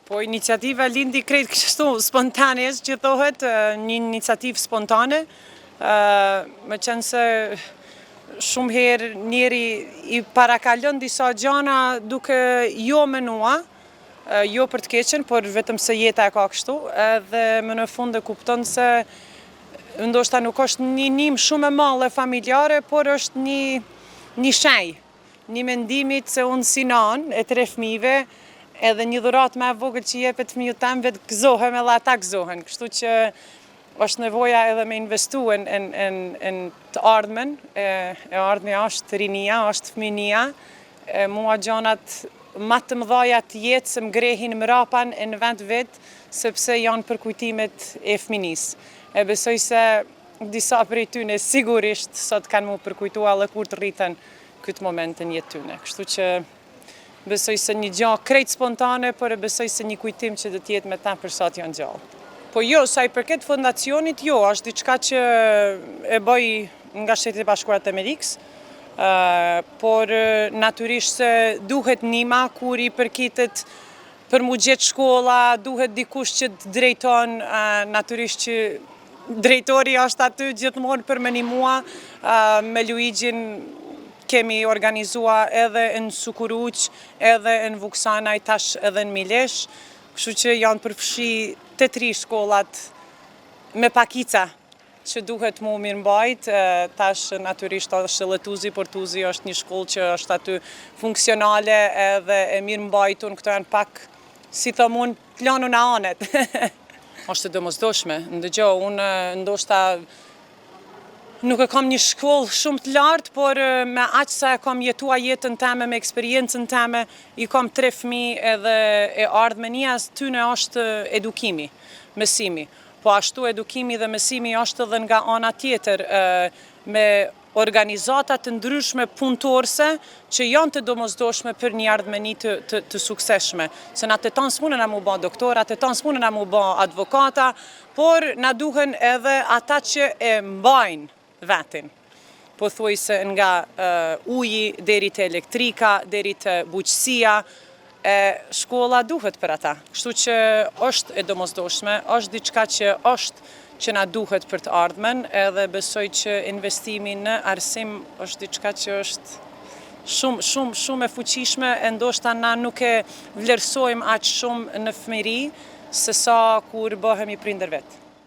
Po iniciativa lindi krejt kështu spontanes që thohet, një iniciativë spontane, me qenë se shumë herë njeri i parakalon disa gjana duke jo menua, jo për të keqen, por vetëm se jeta e ka kështu, edhe më në fund e kupton se ndoshta nuk është një nim shumë e madhe familjare, por është një shenjë, një mendimit se unë si nanë e 3 fëmijëve, edhe një dhurat me vogël që jepet fëmijët tem vetë gëzohem edhe ata gëzohen, kështu që është nevoja edhe me investu në të ardhmen, e ardhmja është rinia, është fëminia, mua gjanat ma të mëdhaja të jetë se më grehin mrapan e në vend vetë, sepse janë për kujtimet e fëminis. E besoj se disa prej tyne sigurisht sot kanë mu përkujtua dhe kur të rritën këtë moment në jetë tyne. Kështu që besoj se një gjë krejt spontane, por e besoj se një kujtim që do t'jetë me ta për sa t'janë gjallë. Po jo, sa i përket fondacionit, jo, është diçka që e bëj nga Shtetet e Bashkuara të Amerikës, por natyrisht se duhet nima kur i përkitet për mu gjetë shkolla, duhet dikush që të drejton, natyrisht që drejtori është aty gjithmonë për me nimua, me Luigjin kemi organizua edhe në Sukuruq, edhe në Vuksanaj, tash edhe në Milesh, kështu që janë përfshi të 3 shkollat me pakica që duhet mu mirëmbajt, tash natyrisht është Lëtuzi, por Tuzi është një shkollë që është aty funksionale edhe e mirëmbajtun, këto janë pak, si thomun, planu në anet. Është e domosdoshme, ndëgjo, unë ndoshta nuk e kam një shkollë shumë të lartë, por me aq sa e kam jetua jetën teme, me eksperiencën teme, i kam 3 fëmijë edhe e ardhmenia tyne është edukimi, mësimi. Po ashtu edukimi dhe mësimi është edhe nga ana tjetër, me organizatat të ndryshme punëtorse që janë të domosdoshme për një ardhmeni të sukseshme. Se na të tanë s'munën a mu ba doktora, të tanë s'munën a mu ba advokata, por na duhen edhe ata që e mbajnë vetin. Po thuaj se nga uji, deri të elektrika, deri të bujqësia, shkolla duhet për ata. Kështu që është e domosdoshme, është diçka që është që na duhet për të ardhmen, edhe besoj që investimi në arsim është diçka që është shumë e fuqishme, e ndoshta na nuk e vlerësojmë aq shumë në fëmijëri, se sa kur bëhemi prindër vetë.